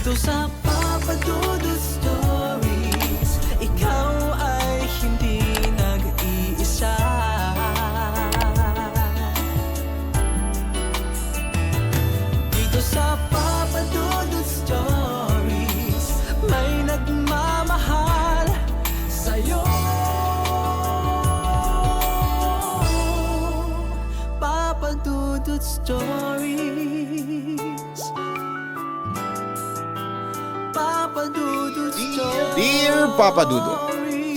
Dito sa Papa Dudut Stories, ikaw ay hindi nag-iisa. Dito sa Papa Dudut Stories, may nagmamahal sa'yo. Papa Dudut Stories, Papa Dudut Stories. Dear Papa Dudut,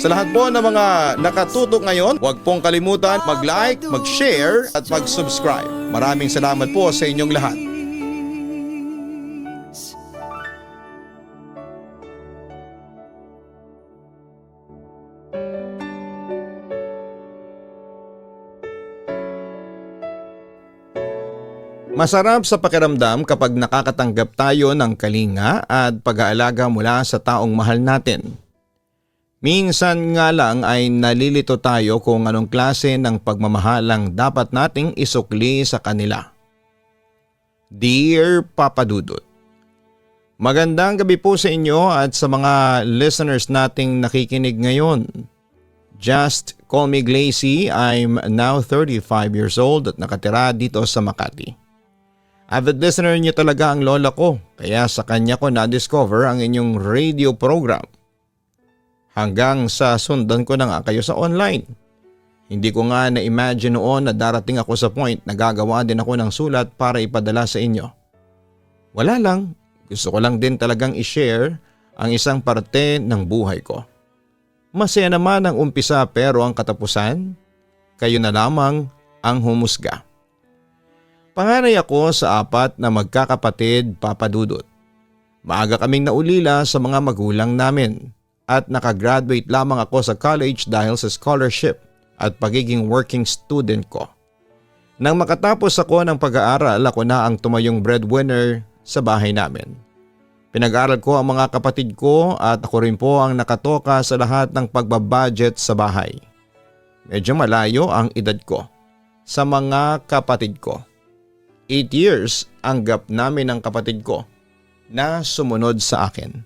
sa lahat po ng mga nakatutok ngayon, huwag pong kalimutan mag-like, mag-share at mag-subscribe. Maraming salamat po sa inyong lahat. Masarap sa pakiramdam kapag nakakatanggap tayo ng kalinga at pag-aalaga mula sa taong mahal natin. Minsan nga lang ay nalilito tayo kung anong klase ng pagmamahal ang dapat nating isukli sa kanila. Dear Papa Dudut, magandang gabi po sa inyo at sa mga listeners nating nakikinig ngayon. Just call me Glacy, I'm now 35 years old at nakatira dito sa Makati. Avid listener niyo talaga ang lola ko, kaya sa kanya ko na-discover ang inyong radio program. Hanggang sa sundan ko na nga kayo sa online. Hindi ko nga na-imagine noon na darating ako sa point na gagawa din ako ng sulat para ipadala sa inyo. Wala lang, gusto ko lang din talagang i-share ang isang parte ng buhay ko. Masaya naman ang umpisa pero ang katapusan, kayo na lamang ang humusga. Panganay ako sa 4 na magkakapatid, Papa Dudut. Maaga kaming naulila sa mga magulang namin at nakagraduate lamang ako sa college dahil sa scholarship at pagiging working student ko. Nang makatapos ako ng pag-aaral, ako na ang tumayong breadwinner sa bahay namin. Pinag-aaral ko ang mga kapatid ko at ako rin po ang nakatoka sa lahat ng pagbabudget sa bahay. Medyo malayo ang edad ko sa mga kapatid ko. 8 years ang gap namin ng kapatid ko na sumunod sa akin.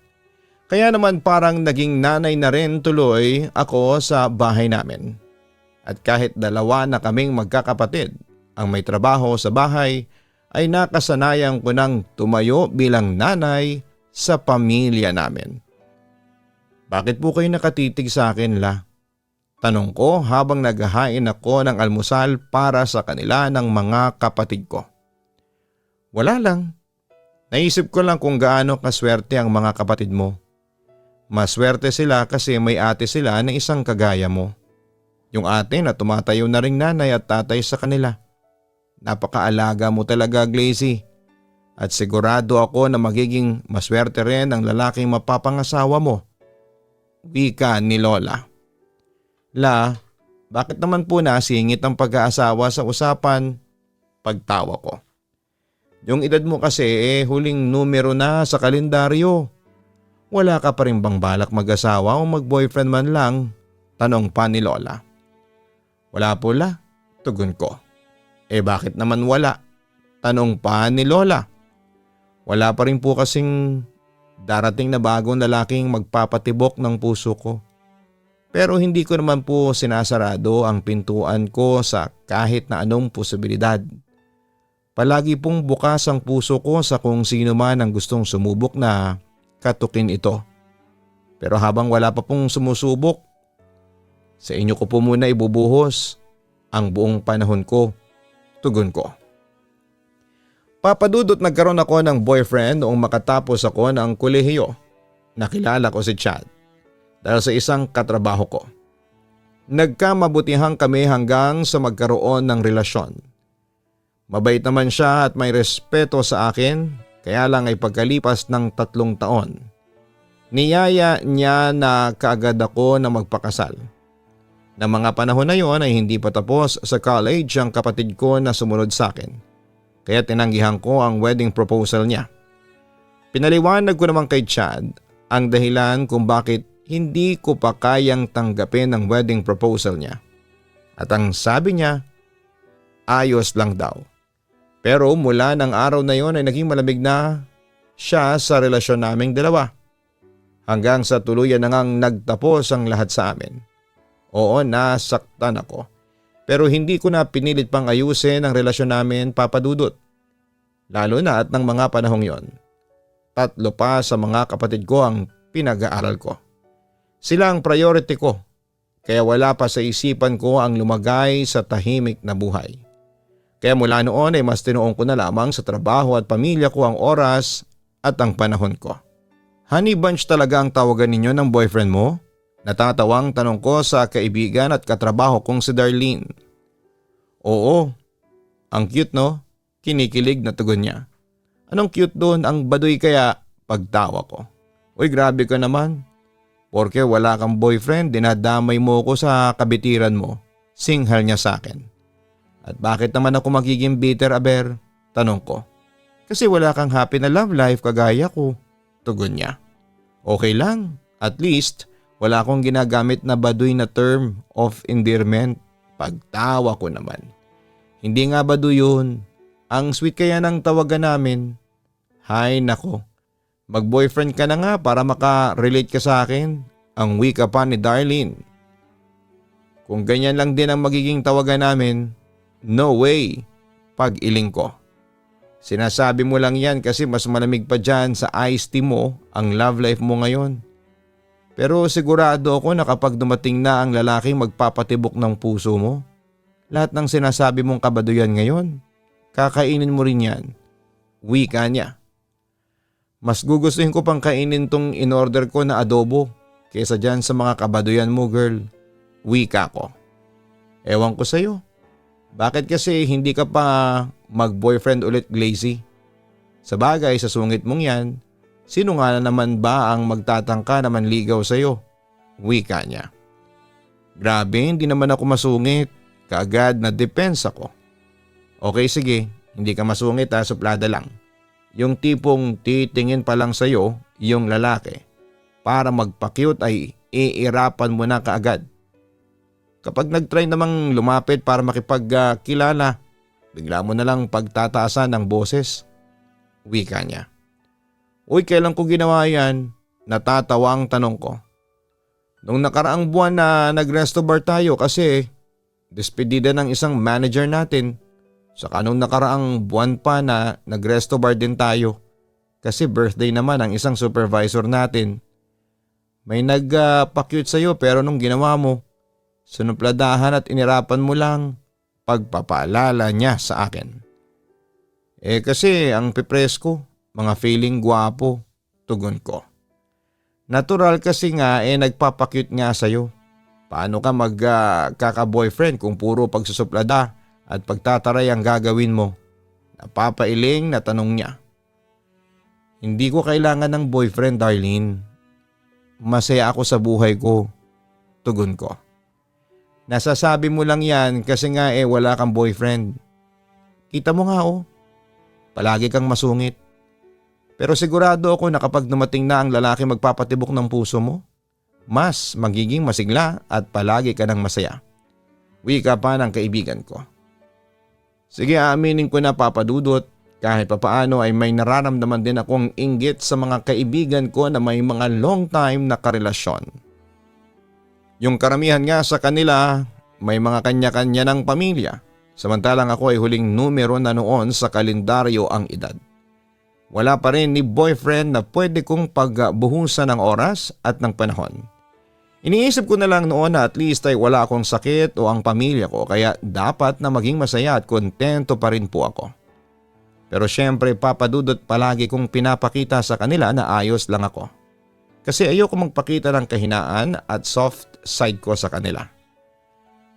Kaya naman parang naging nanay na rin tuloy ako sa bahay namin. At kahit 2 na kaming magkakapatid ang may trabaho sa bahay ay nakasanayan ko nang tumayo bilang nanay sa pamilya namin. Bakit po kayo nakatitig sa akin, La? Tanong ko habang naghahain ako ng almusal para sa kanila ng mga kapatid ko. Wala lang. Naisip ko lang kung gaano kaswerte ang mga kapatid mo. Maswerte sila kasi may ate sila na isang kagaya mo. Yung ate na tumatayo na ring nanay at tatay sa kanila. Napakaalaga mo talaga, Glacy. At sigurado ako na magiging maswerte rin ang lalaking mapapangasawa mo. Wika ni Lola. La, bakit naman po nasingit ang pag-aasawa sa usapan? Pagtawa ko. Yung edad mo kasi huling numero na sa kalendaryo. Wala ka pa rin bang balak mag-asawa o mag-boyfriend man lang? Tanong pa ni Lola. Wala po, La, tugon ko. Bakit naman wala? Tanong pa ni Lola. Wala pa rin po kasing darating na bagong lalaking magpapatibok ng puso ko. Pero hindi ko naman po sinasarado ang pintuan ko sa kahit na anong posibilidad. Palagi pong bukas ang puso ko sa kung sino man ang gustong sumubok na katukin ito. Pero habang wala pa pong sumusubok, sa inyo ko po muna ibubuhos ang buong panahon ko, tugon ko. Papa Dudut, nagkaroon ako ng boyfriend noong makatapos ako ng kolehiyo. Nakilala ko si Chad dahil sa isang katrabaho ko. Nagkamabutihan kami hanggang sa magkaroon ng relasyon. Mabait naman siya at may respeto sa akin, kaya lang ay pagkalipas ng 3 taon. Niyaya niya na kaagad ako na magpakasal. Nang mga panahon na yon ay hindi pa tapos sa college ang kapatid ko na sumunod sa akin. Kaya tinanggihan ko ang wedding proposal niya. Pinaliwanag ko naman kay Chad ang dahilan kung bakit hindi ko pa kayang tanggapin ang wedding proposal niya. At ang sabi niya, ayos lang daw. Pero mula ng araw na yon ay naging malamig na siya sa relasyon naming dalawa. Hanggang sa tuluyan na ngang nagtapos ang lahat sa amin. Oo, nasaktan ako. Pero hindi ko na pinilit pang ayusin ang relasyon namin, Papa Dudut. Lalo na at ng mga panahong yon. 3 pa sa mga kapatid ko ang pinag-aaral ko. Sila ang priority ko. Kaya wala pa sa isipan ko ang lumagay sa tahimik na buhay. Kaya mula noon ay mas tinuong ko na lamang sa trabaho at pamilya ko ang oras at ang panahon ko. Honey bunch talaga ang tawagan ninyo ng boyfriend mo? Natatawang tanong ko sa kaibigan at katrabaho kong si Darlene. Oo, ang cute no? Kinikilig na tugon niya. Anong cute doon? Ang baduy kaya? Pagtawa ko. Uy, grabe ka naman. Porke wala kang boyfriend, dinadamay mo ko sa kabitiran mo. Singhal niya sa akin. At bakit naman ako magiging bitter, Aber? Tanong ko. Kasi wala kang happy na love life kagaya ko. Tugon niya. Okay lang. At least, wala akong ginagamit na baduy na term of endearment. Pagtawa ko naman. Hindi nga baduy yun. Ang sweet kaya ng tawagan namin. Hay nako. Mag-boyfriend ka na nga para maka-relate ka sa akin. Ang wika pa ni Darlene. Kung ganyan lang din ang magiging tawagan namin, no way. Pag-iling ko. Sinasabi mo lang yan kasi mas malamig pa dyan sa iced tea mo ang love life mo ngayon. Pero sigurado ako na kapag dumating na ang lalaking magpapatibok ng puso mo, lahat ng sinasabi mong kabaduyan ngayon, kakainin mo rin yan. Wika niya. Mas gugustuhin ko pang kainin tong in-order ko na adobo kaysa dyan sa mga kabaduyan mo, girl. Wika ko. Ewan ko sa'yo. Bakit kasi hindi ka pa mag-boyfriend ulit, Glazy? Sa bagay, sa sungit mong yan, sino nga na naman ba ang magtatangka na manligaw sa'yo? Wika niya. Grabe, hindi naman ako masungit. Kaagad na depensa ko. Okay, sige. Hindi ka masungit ha, suplada lang. Yung tipong titingin pa lang sa'yo, yung lalaki. Para magpa-cute ay iirapan mo na kaagad. Kapag nag-try namang lumapit para makipagkilala, bigla mo na lang pagtataasan ng boses. Wika niya. Uy, kailan ko ginawa yan? Natatawa ang tanong ko. Nung nakaraang buwan na nag-resto bar tayo kasi despedida ng isang manager natin. Saka nung nakaraang buwan pa na nag-resto bar din tayo kasi birthday naman ang isang supervisor natin. May nagpa-cute sa'yo pero nung ginawa mo, sunumpladahan at inirapan mo lang. Pagpapaalala niya sa akin. Kasi ang pipresko, mga feeling gwapo, tugon ko. Natural kasi nga nagpapakyut nga sa'yo. Paano ka magkaka-boyfriend kung puro pagsusuplada at pagtataray ang gagawin mo? Napapailing na tanong niya. Hindi ko kailangan ng boyfriend, Darlene. Masaya ako sa buhay ko, tugon ko. Nasasabi mo lang yan kasi nga wala kang boyfriend. Kita mo nga palagi kang masungit. Pero sigurado ako na kapag dumating na ang lalaki magpapatibok ng puso mo, mas magiging masigla at palagi ka ng masaya. Wika pa ng kaibigan ko. Sige, aaminin ko na, Papa Dudut, kahit papaano ay may nararamdaman din akong inggit sa mga kaibigan ko na may mga long time na karelasyon. Yung karamihan nga sa kanila may mga kanya-kanya ng pamilya, samantalang ako ay huling numero na noon sa kalendaryo ang edad. Wala pa rin ni boyfriend na pwede kong pagbuhusan ng oras at ng panahon. Iniisip ko na lang noon na at least ay wala akong sakit o ang pamilya ko kaya dapat na maging masaya at kontento pa rin po ako. Pero syempre, Papa Dudut, palagi kong pinapakita sa kanila na ayos lang ako. Kasi ayoko magpakita ng kahinaan at soft side ko sa kanila.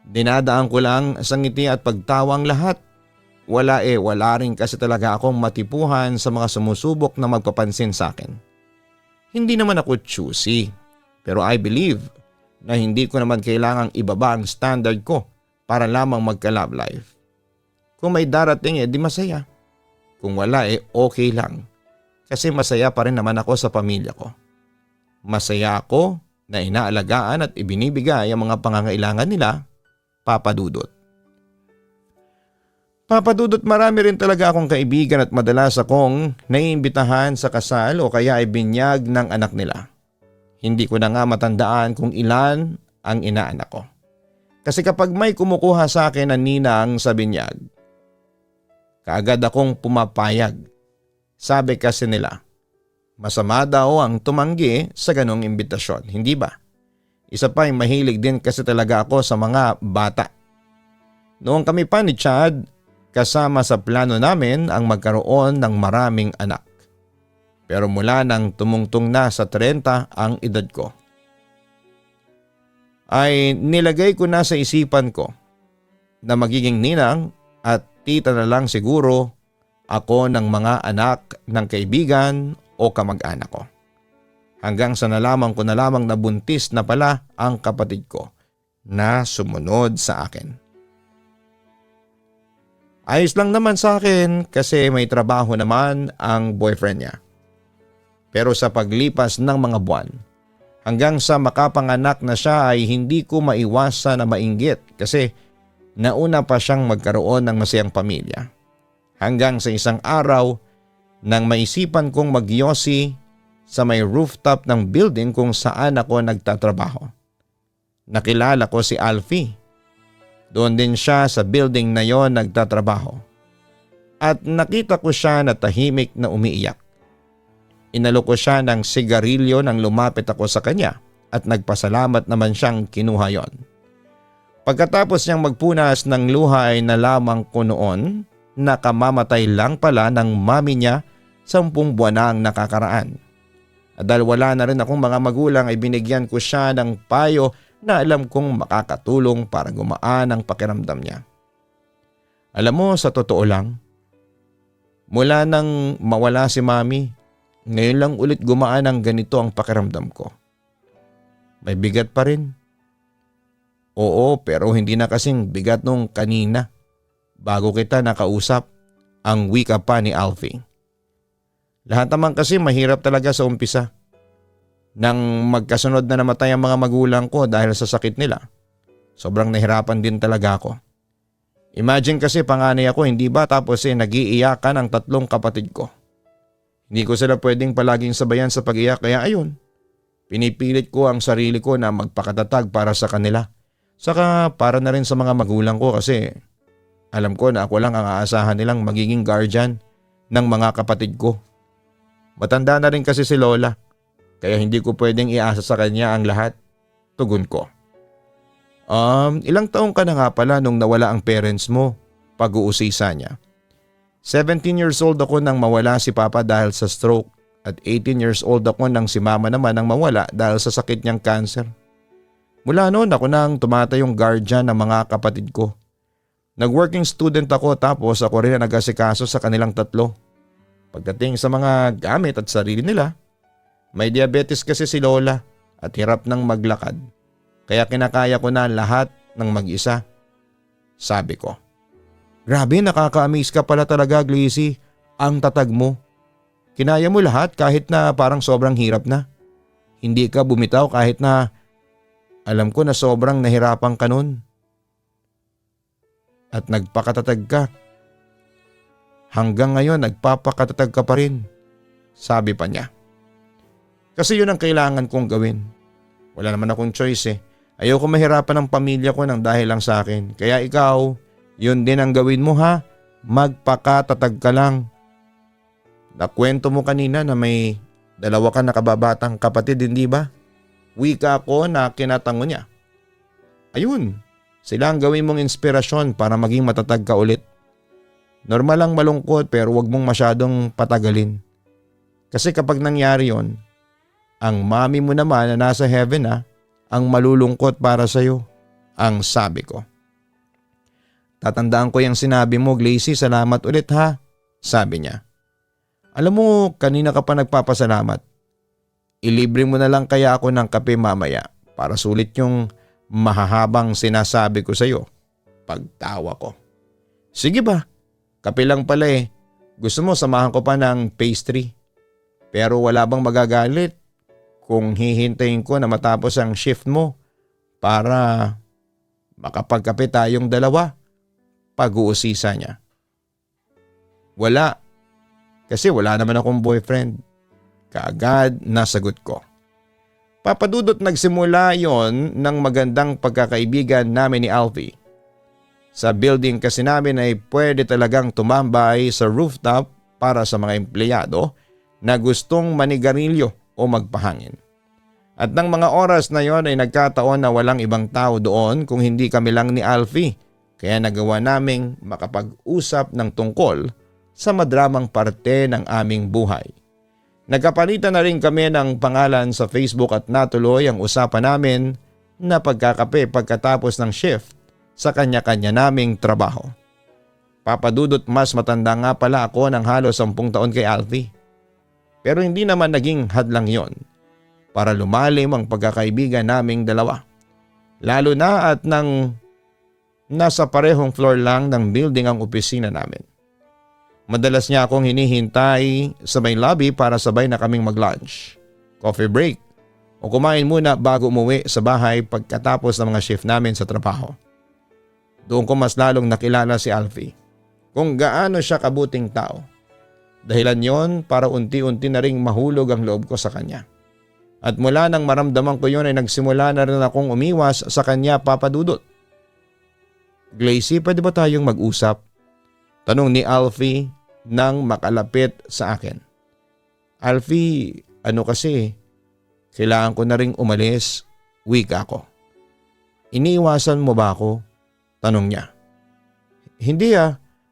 Dinadaan ko lang sa ngiti at pagtawang lahat. Wala rin kasi talaga akong matipuhan sa mga sumusubok na magpapansin sa akin. Hindi naman ako choosy, pero I believe na hindi ko naman kailangang ibaba ang standard ko para lamang magka-love life. Kung may darating di masaya. Kung wala okay lang. Kasi masaya pa rin naman ako sa pamilya ko. Masaya ako na inaalagaan at ibinibigay ang mga pangangailangan nila, Papa Dudut. Papadudot, marami rin talaga akong kaibigan at madalas akong naiimbitahan sa kasal o kaya ay binyag ng anak nila. Hindi ko na nga matandaan kung ilan ang inaanak ko. Kasi kapag may kumukuha sa akin ng ninang sa binyag, kaagad akong pumapayag. Sabi kasi nila, masama daw ang tumanggi sa ganong imbitasyon, hindi ba? Isa pa ay mahilig din kasi talaga ako sa mga bata. Noong kami pa ni Chad, kasama sa plano namin ang magkaroon ng maraming anak. Pero mula nang tumungtong na sa 30 ang edad ko, ay nilagay ko na sa isipan ko na magiging ninang at tita na lang siguro ako ng mga anak ng kaibigan o kamag-anak ko. Hanggang sa nalaman ko na lamang na buntis na pala ang kapatid ko na sumunod sa akin. Ayos lang naman sa akin kasi may trabaho naman ang boyfriend niya. Pero sa paglipas ng mga buwan, hanggang sa makapanganak na siya ay hindi ko maiwasan na mainggit kasi nauna pa siyang magkaroon ng masayang pamilya. Hanggang sa isang araw nang maisipan kong magyosi sa may rooftop ng building kung saan ako nagtatrabaho. Nakilala ko si Alfie. Doon din siya sa building na yon nagtatrabaho. At nakita ko siya na tahimik na umiiyak. Inalok ko siya ng sigarilyo nang lumapit ako sa kanya at nagpasalamat naman siyang kinuha yon. Pagkatapos niyang magpunas ng luha ay nalaman ko noon na kamamatay lang pala ng mami niya 10 buwan na ang nakakaraan. At dahil wala na rin akong mga magulang ay binigyan ko siya ng payo na alam kong makakatulong para gumaan ang pakiramdam niya. Alam mo, sa totoo lang, mula nang mawala si mami, ngayon lang ulit gumaan ang ganito ang pakiramdam ko. May bigat pa rin. Oo, pero hindi na kasing bigat nung kanina bago kita nakausap, ang wika pa ni Alfie. Lahat naman kasi mahirap talaga sa umpisa. Nang magkasunod na namatay ang mga magulang ko dahil sa sakit nila, sobrang nahirapan din talaga ako. Imagine kasi panganay ako, hindi ba, tapos nag-iiyakan ang 3 kapatid ko. Hindi ko sila pwedeng palaging sabayan sa pag-iyak kaya ayun, pinipilit ko ang sarili ko na magpakatatag para sa kanila. Saka para na rin sa mga magulang ko kasi alam ko na ako lang ang aasahan nilang magiging guardian ng mga kapatid ko. Matanda na rin kasi si Lola. Kaya hindi ko pwedeng iasa sa kanya ang lahat. Tugon ko. Ilang taong ka na nga pala nung nawala ang parents mo? Pag-uusisa niya. 17 years old ako nang mawala si Papa dahil sa stroke at 18 years old ako nang si Mama naman nang mawala dahil sa sakit niyang cancer. Mula noon ako nang tumatayong guardian ng mga kapatid ko. Nag-working student ako tapos ako rin ang nag-asikaso sa kanilang 3. Pagdating sa mga gamit at sarili nila, may diabetes kasi si Lola at hirap nang maglakad. Kaya kinakaya ko na lahat ng mag-isa. Sabi ko. Grabe, nakaka-amaze ka pala talaga, Glacy. Ang tatag mo. Kinaya mo lahat kahit na parang sobrang hirap na. Hindi ka bumitaw kahit na alam ko na sobrang nahirapan ka nun. At nagpakatatag ka. Hanggang ngayon nagpapakatatag ka pa rin. Sabi pa niya. Kasi yun ang kailangan kong gawin. Wala naman akong choice eh. Ayoko mahirapan ang pamilya ko nang dahil lang sa akin. Kaya ikaw, yun din ang gawin mo ha. Magpakatatag ka lang. Nakwento mo kanina na may 2 ka nakababatang kapatid, hindi ba? Wika ko na kinatango niya. Ayun, sila ang gawin mong inspirasyon para maging matatag ka ulit. Normal lang malungkot pero wag mong masyadong patagalin. Kasi kapag nangyari yon, ang mami mo naman na nasa heaven ang malulungkot para sa'yo, ang sabi ko. Tatandaan ko yung sinabi mo, Glacy, salamat ulit ha, sabi niya. Alam mo, kanina ka pa nagpapasalamat. Ilibre mo na lang kaya ako ng kape mamaya para sulit yung mahahabang sinasabi ko sa'yo. Pagtawa ko. Sige ba, kape lang pala eh. Gusto mo samahan ko pa ng pastry. Pero wala bang magagalit kung hihintayin ko na matapos ang shift mo para makapagkape tayong 2? Pag-uusisa niya. Wala. Kasi wala naman akong boyfriend. Kaagad nasagot ko. Papadudot nagsimula yon ng magandang pagkakaibigan namin ni Alfie. Sa building kasi namin ay pwede talagang tumambay sa rooftop para sa mga empleyado na gustong manigarilyo o magpahangin. At ng mga oras na yon ay nagkataon na walang ibang tao doon kung hindi kami lang ni Alfie, kaya nagawa naming makapag-usap ng tungkol sa madramang parte ng aming buhay. Nagkapalitan na rin kami ng pangalan sa Facebook at natuloy ang usapan namin na pagkakape pagkatapos ng shift sa kanya-kanya naming trabaho. Papadudot mas matanda nga pala ako ng halos 10 taon kay Alfie. Pero hindi naman naging hadlang yon para lumalim ang pagkakaibigan naming dalawa. Lalo na at nang nasa parehong floor lang ng building ang opisina namin. Madalas niya akong hinihintay sa may lobby para sabay na kaming mag-lunch, coffee break o kumain muna bago umuwi sa bahay pagkatapos ng mga shift namin sa trabaho. Doon ko mas lalong nakilala si Alfie, kung gaano siya kabuting tao. Dahilan yon para unti-unti na ring mahulog ang loob ko sa kanya. At mula nang maramdaman ko yon ay nagsimula na rin akong umiwas sa kanya, Papadudot. Glacy, pwede ba tayong mag-usap? Tanong ni Alfie nang makalapit sa akin. Alfie, ano kasi, kailangan ko na ring umalis, wika ko. Iniiwasan mo ba ako? Tanong niya. Hindi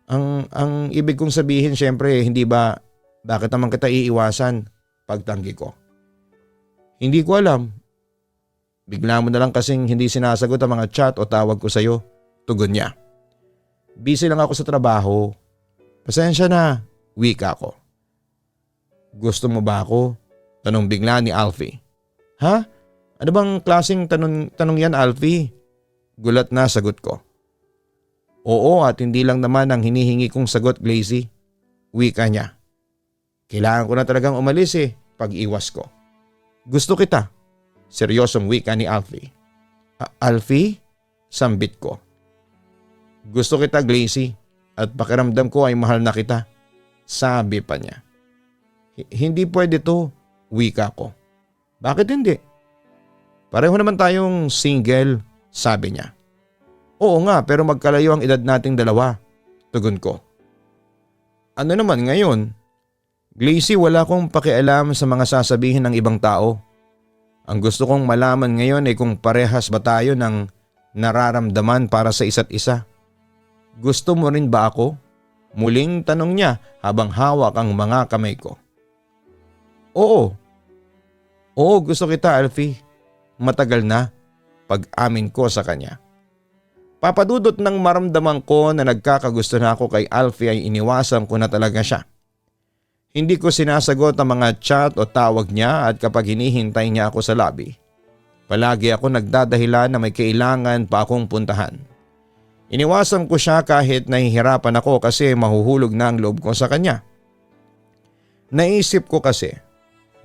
ang ibig kong sabihin syempre hindi ba bakit naman kita iiwasan, pagtanggi ko. Hindi ko alam. Bigla mo na lang kasing hindi sinasagot ang mga chat o tawag ko sa'yo, tugon niya. Busy lang ako sa trabaho. Pasensya na, wika ko. Gusto mo ba ako? Tanong bigla ni Alfie. Ha? Ano bang klaseng tanong yan, Alfie? Gulat na sagot ko. Oo, at hindi lang naman ang hinihingi kong sagot, Glacy. Wika niya. Kailangan ko na talagang umalis pag-iwas ko. Gusto kita. Seryosong wika ni Alfie. Alfie? Sambit ko. Gusto kita, Glacy, at pakiramdam ko ay mahal na kita. Sabi pa niya. Hindi pwede to, wika ko. Bakit hindi? Pareho naman tayong single, sabi niya. Oo nga, pero magkalayo ang edad nating dalawa, tugon ko. Ano naman ngayon? Glacy, wala kong pakialam sa mga sasabihin ng ibang tao. Ang gusto kong malaman ngayon ay kung parehas ba tayo ng nararamdaman para sa isa't isa. Gusto mo rin ba ako? Muling tanong niya habang hawak ang mga kamay ko. Oo. Oo, gusto kita, Alfie. Matagal na, pag-amin ko sa kanya. Papadudot ng maramdaman ko na nagkakagusto na ako kay Alfie ay iniwasan ko na talaga siya. Hindi ko sinasagot ang mga chat o tawag niya at kapag hinihintay niya ako sa lobby, palagi ako nagdadahilan na may kailangan pa akong puntahan. Iniwasan ko siya kahit nahihirapan ako kasi mahuhulog na ang loob ko sa kanya. Naisip ko kasi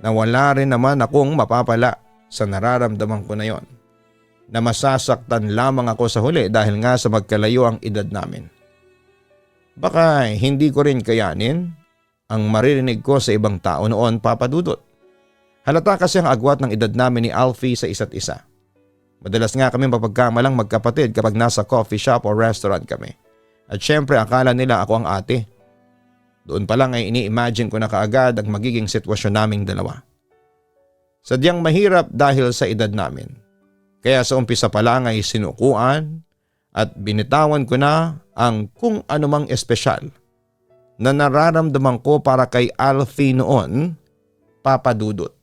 na wala rin naman akong mapapala sa nararamdaman ko na yon. Na masasaktan lamang ako sa huli dahil nga sa magkalayo ang edad namin. Baka hindi ko rin kayanin ang maririnig ko sa ibang tao noon, Papadudot. Halata kasi ang agwat ng edad namin ni Alfie sa isa't isa. Madalas nga kami mapagkamalang magkapatid kapag nasa coffee shop o restaurant kami. At syempre akala nila ako ang ate. Doon pa lang ay ini-imagine ko na kaagad ang magiging sitwasyon naming dalawa. Sadyang mahirap dahil sa edad namin. Kaya sa umpisa pa lang ay sinukuan at binitawan ko na ang kung anumang espesyal na nararamdaman ko para kay Alfie noon, Papadudot.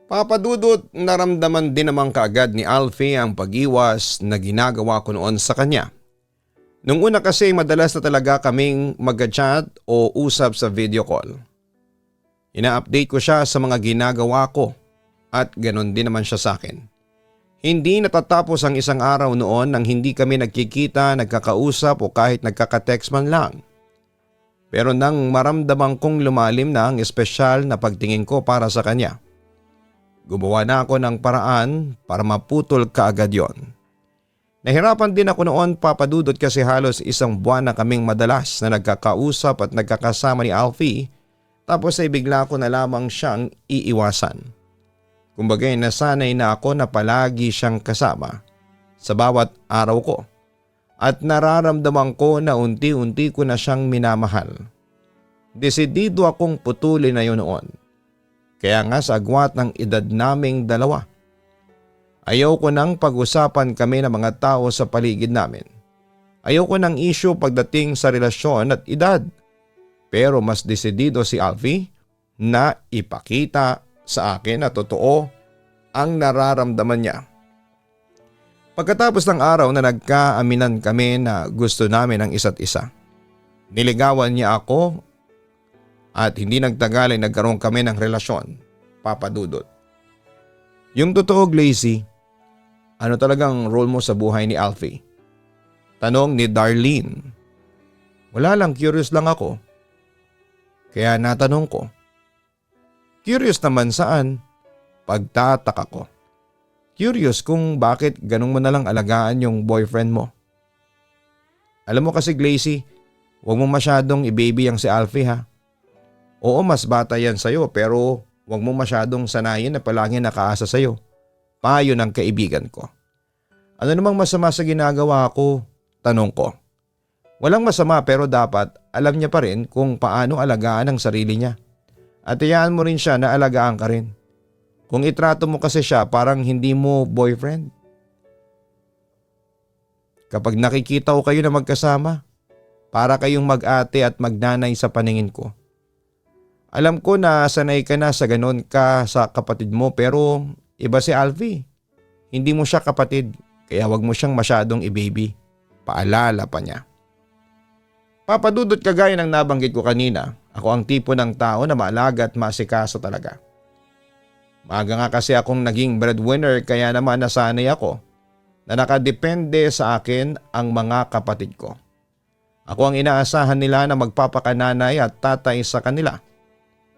Papadudot, naramdaman din naman kaagad ni Alfie ang pag-iwas na ginagawa ko noon sa kanya. Nung una kasi madalas na talaga kaming mag-chat o usap sa video call. Ina-update ko siya sa mga ginagawa ko at ganon din naman siya sa akin. Hindi natatapos ang isang araw noon nang hindi kami nagkikita, nagkakausap o kahit nagkaka-text man lang. Pero nang maramdaman kong lumalim na ang espesyal na pagtingin ko para sa kanya, gumawa na ako ng paraan para maputol kaagad yon. Nahirapan din ako noon, Papa Dudut, kasi halos isang buwan na kaming madalas na nagkakausap at nagkakasama ni Alfie, tapos ay bigla ko na lamang siyang iiwasan. Kumbaga'y nasanay na ako na palagi siyang kasama sa bawat araw ko at nararamdaman ko na unti-unti ko na siyang minamahal. Desidido akong putulin na yun noon. Kaya nga sa agwat ng edad naming dalawa, ayaw ko nang pag-usapan kami ng mga tao sa paligid namin. Ayaw ko ng issue pagdating sa relasyon at edad. Pero mas desidido si Alfie na ipakita sa akin na totoo ang nararamdaman niya. Pagkatapos ng araw na nagkaaminan kami na gusto namin ang isa't isa, niligawan niya ako at hindi nagtagal ay nagkaroon kami ng relasyon, Papa Dudut. Yung totoo, Glacy, ano talagang role mo sa buhay ni Alfie? Tanong ni Darlene. Wala lang, curious lang ako. Kaya natanong ko. Curious naman saan? Pagtataka ko. Curious kung bakit ganun mo nalang alagaan yung boyfriend mo. Alam mo kasi, Glacy, huwag mo masyadong i-baby ang si Alfie, ha. Oo, mas bata yan sa'yo, pero huwag mo masyadong sanayin na palagi nakaasa sa'yo. Payo ng kaibigan ko. Ano namang masama sa ginagawa ko? Tanong ko. Walang masama, pero dapat alam niya pa rin kung paano alagaan ang sarili niya. At hayaan mo rin siya na alagaan ka rin. Kung itrato mo kasi siya parang hindi mo boyfriend. Kapag nakikita ko kayo na magkasama, para kayong mag-ate at magnanay sa paningin ko. Alam ko na sanay ka na sa ganon ka sa kapatid mo, pero iba si Alfie. Hindi mo siya kapatid, kaya wag mo siyang masyadong i-baby. Paalala pa niya. Papa Dudut, kagaya ng nabanggit ko kanina, ako ang tipo ng tao na maalaga at masikaso talaga. Maaga nga kasi akong naging breadwinner, kaya naman nasanay ako na nakadepende sa akin ang mga kapatid ko. Ako ang inaasahan nila na magpapakananay at tatay sa kanila.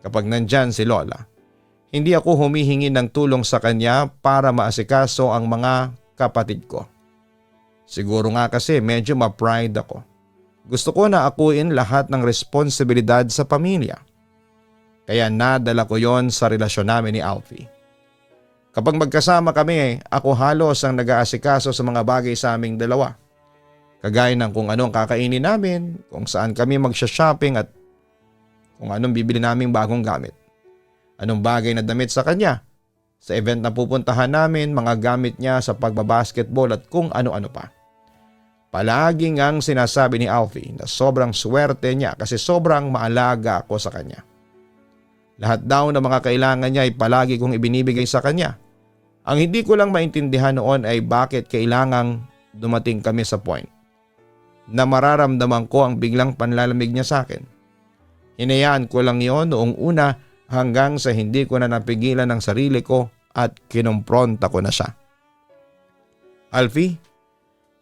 Kapag nandyan si Lola, hindi ako humihingi ng tulong sa kanya para maasikaso ang mga kapatid ko. Siguro nga kasi medyo ma-pride ako. Gusto ko na akuin lahat ng responsibilidad sa pamilya. Kaya nadala ko yon sa relasyon namin ni Alfie. Kapag magkasama kami, ako halos ang nag-aasikaso sa mga bagay sa aming dalawa. Kagaya ng kung anong kakainin namin, kung saan kami magsha-shopping at kung anong bibili naming bagong gamit. Anong bagay na damit sa kanya, sa event na pupuntahan namin, mga gamit niya sa pagbabasketball at kung ano-ano pa. Palaging ang sinasabi ni Alfie na sobrang swerte niya kasi sobrang maalaga ako sa kanya. Lahat daw ng mga kailangan niya ay palagi kong ibinibigay sa kanya. Ang hindi ko lang maintindihan noon ay bakit kailangang dumating kami sa point na mararamdaman ko ang biglang panlalamig niya sa akin. Hinayaan ko lang yon noong una hanggang sa hindi ko na napigilan ang sarili ko at kinumpronta ko na siya. Alfie,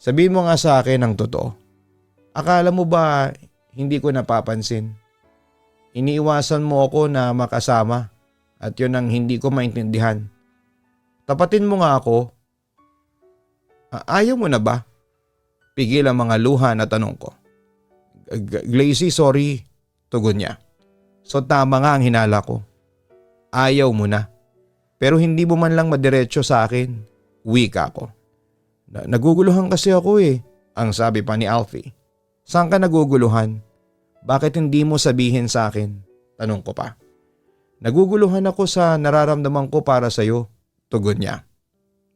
sabihin mo nga sa akin ang totoo. Akala mo ba hindi ko napapansin? Iniiwasan mo ako na makasama at yun ang hindi ko maintindihan. Tapatin mo nga ako. Ayaw mo na ba? Pigil ang mga luha na tanong ko. Glacy, sorry. Tugon niya. So tama nga ang hinala ko. Ayaw mo na. Pero hindi mo man lang madiretso sa akin. Wika ko. Naguguluhan kasi ako eh. Ang sabi pa ni Alfie. Saan ka naguguluhan? Bakit hindi mo sabihin sa akin? Tanong ko pa. Naguguluhan ako sa nararamdaman ko para sa'yo. Tugon niya.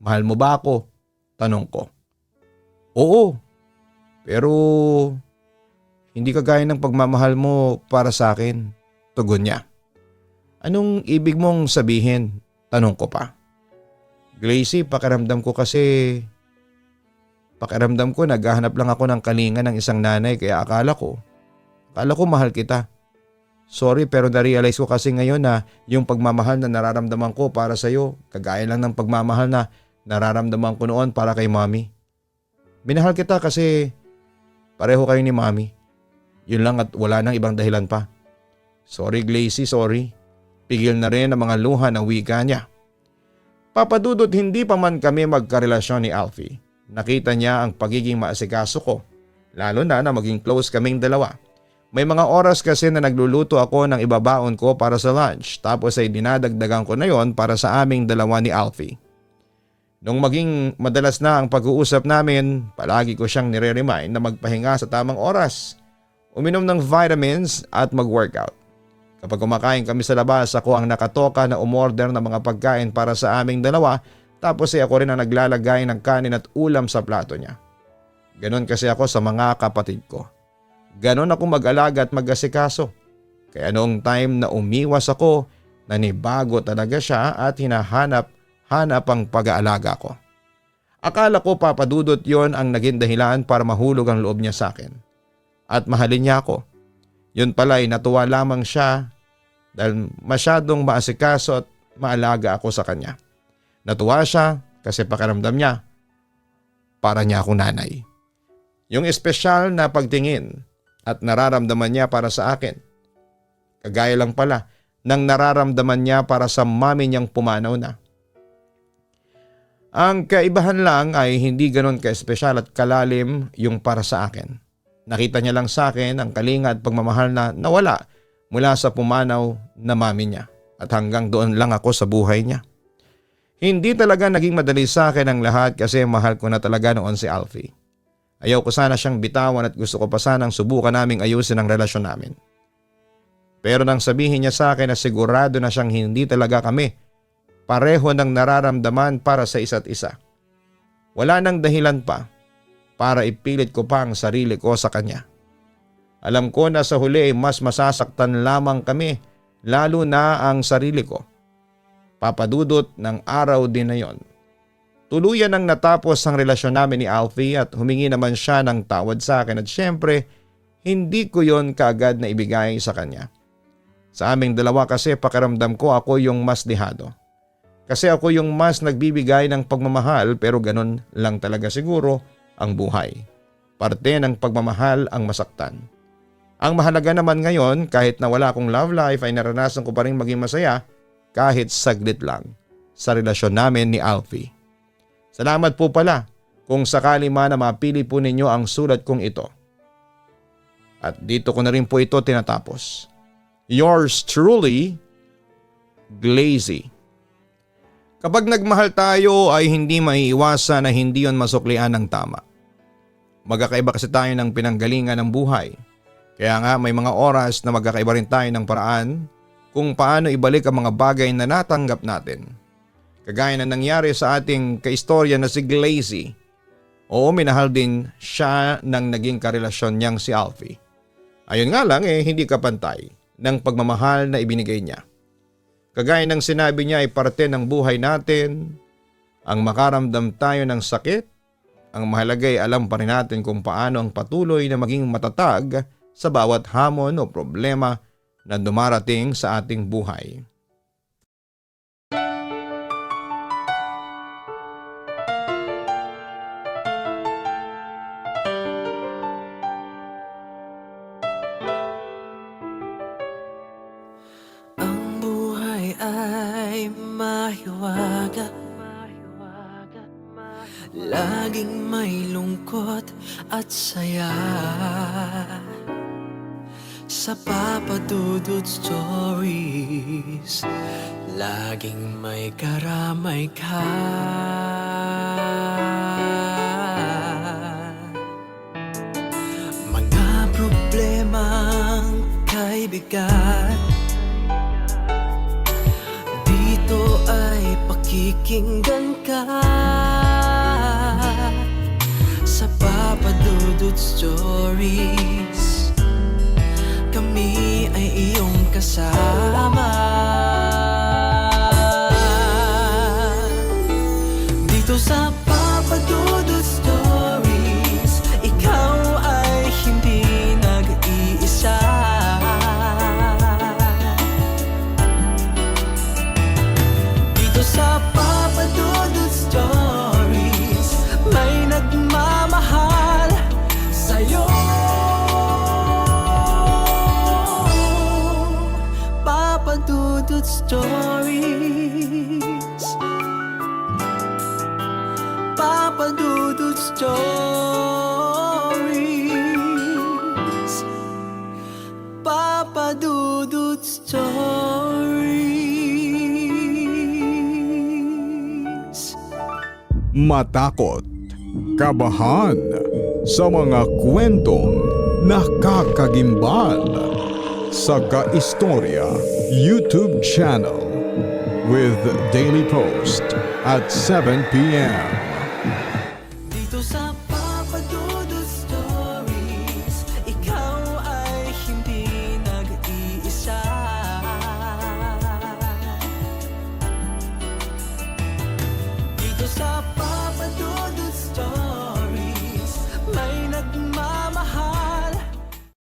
Mahal mo ba ako? Tanong ko. Oo. Pero hindi kagaya ng pagmamahal mo para sa akin. Tugon niya. Anong ibig mong sabihin? Tanong ko pa. Glacy, pakiramdam ko naghahanap lang ako ng kalinga ng isang nanay, kaya akala ko mahal kita. Sorry, pero na-realize ko kasi ngayon na yung pagmamahal na nararamdaman ko para sa'yo, kagaya lang ng pagmamahal na nararamdaman ko noon para kay Mommy. Minahal kita kasi pareho kayo ni Mommy. Yun lang at wala nang ibang dahilan pa. Sorry Glacy, sorry. Pigil na rin ang mga luha ng wika niya. Papa Dudut, hindi pa man kami magkarelasyon ni Alfie. Nakita niya ang pagiging maasikaso ko, lalo na maging close kaming dalawa. May mga oras kasi na nagluluto ako ng ibabaon ko para sa lunch, tapos ay dinadagdagan ko na yon para sa aming dalawa ni Alfie. Nung maging madalas na ang pag-uusap namin, palagi ko siyang nire-remind na magpahinga sa tamang oras, uminom ng vitamins at mag-workout. Kapag kumakain kami sa labas, ako ang nakatoka na umorder ng mga pagkain para sa aming dalawa, tapos ay ako rin ang naglalagay ng kanin at ulam sa plato niya. Ganon kasi ako sa mga kapatid ko. Ganon ako mag-alaga at mag-asikaso. Kaya noong time na umiwas ako, nanibago talaga siya at hinahanap ang pag-aalaga ko. Akala ko papadudot yon ang naging dahilan para mahulog ang loob niya sa akin. At mahalin niya ako. Yun pala ay natuwa lamang siya dahil masyadong maasikaso at maalaga ako sa kanya. Natuwa siya kasi pakiramdam niya para niya akong nanay. Yung espesyal na pagtingin at nararamdaman niya para sa akin. Kagaya lang pala ng nararamdaman niya para sa mami niyang pumanaw na. Ang kaibahan lang ay hindi ganon ka-espesyal at kalalim yung para sa akin. Nakita niya lang sa akin ang kalinga at pagmamahal na nawala mula sa pumanaw na mami niya at hanggang doon lang ako sa buhay niya. Hindi talaga naging madali sa akin ang lahat kasi mahal ko na talaga noon si Alfie. Ayaw ko sana siyang bitawan at gusto ko pa sanang subukan naming ayusin ang relasyon namin. Pero nang sabihin niya sa akin na sigurado na siyang hindi talaga kami pareho ng nararamdaman para sa isa't isa. Wala nang dahilan pa para ipilit ko pa ang sarili ko sa kanya. Alam ko na sa huli mas masasaktan lamang kami, lalo na ang sarili ko. Papadudot ng araw din na yon. Tuluyan nang natapos ang relasyon namin ni Alfie at humingi naman siya ng tawad sa akin at syempre hindi ko yon kaagad na ibigay sa kanya. Sa aming dalawa kasi pakiramdam ko ako yung mas dihado. Kasi ako yung mas nagbibigay ng pagmamahal pero ganun lang talaga siguro ang buhay. Parte ng pagmamahal ang masaktan. Ang mahalaga naman ngayon kahit na wala akong love life ay naranasan ko pa rin maging masaya kahit saglit lang sa relasyon namin ni Alfie. Salamat po pala kung sakali man na mapili po ninyo ang sulat kong ito. At dito ko na rin po ito tinatapos. Yours truly, Glazy. Kapag nagmahal tayo ay hindi maiiwasan na hindi yon masuklian ng tama. Magkakaiba kasi tayo ng pinanggalingan ng buhay. Kaya nga may mga oras na magkakaiba rin tayo ng paraan kung paano ibalik ang mga bagay na natanggap natin. Kagaya na nangyari sa ating kaistorya na si Glazy. Oo, minahal din siya ng naging karelasyon niyang si Alfie. Ayun nga lang hindi kapantay ng pagmamahal na ibinigay niya. Kagaya ng sinabi niya ay parte ng buhay natin. Ang makaramdam tayo ng sakit, ang mahalaga ay alam pa rin natin kung paano ang patuloy na maging matatag sa bawat hamon o problema na dumarating sa ating buhay. Ang buhay ay mahiwaga, laging may lungkot at saya. Sa Papa Dudut Stories, laging may karamay ka. Mga problemang kay bigat, dito ay pakikinggan ka. Sa Papa Dudut Stories, kami ay iyong kasama. Dito sa Papa Dudut Stories, ikaw ay hindi nag-iisa. Dito sa Papa Dudut Stories, may nagmamahal sa'yo. Papa Dudut Stories, Papa Dudut Stories. Papa Dudut Stories. Matakot, kabahan sa mga kwentong nakakagimbal sa Kaistorya YouTube channel with daily post at 7 p.m.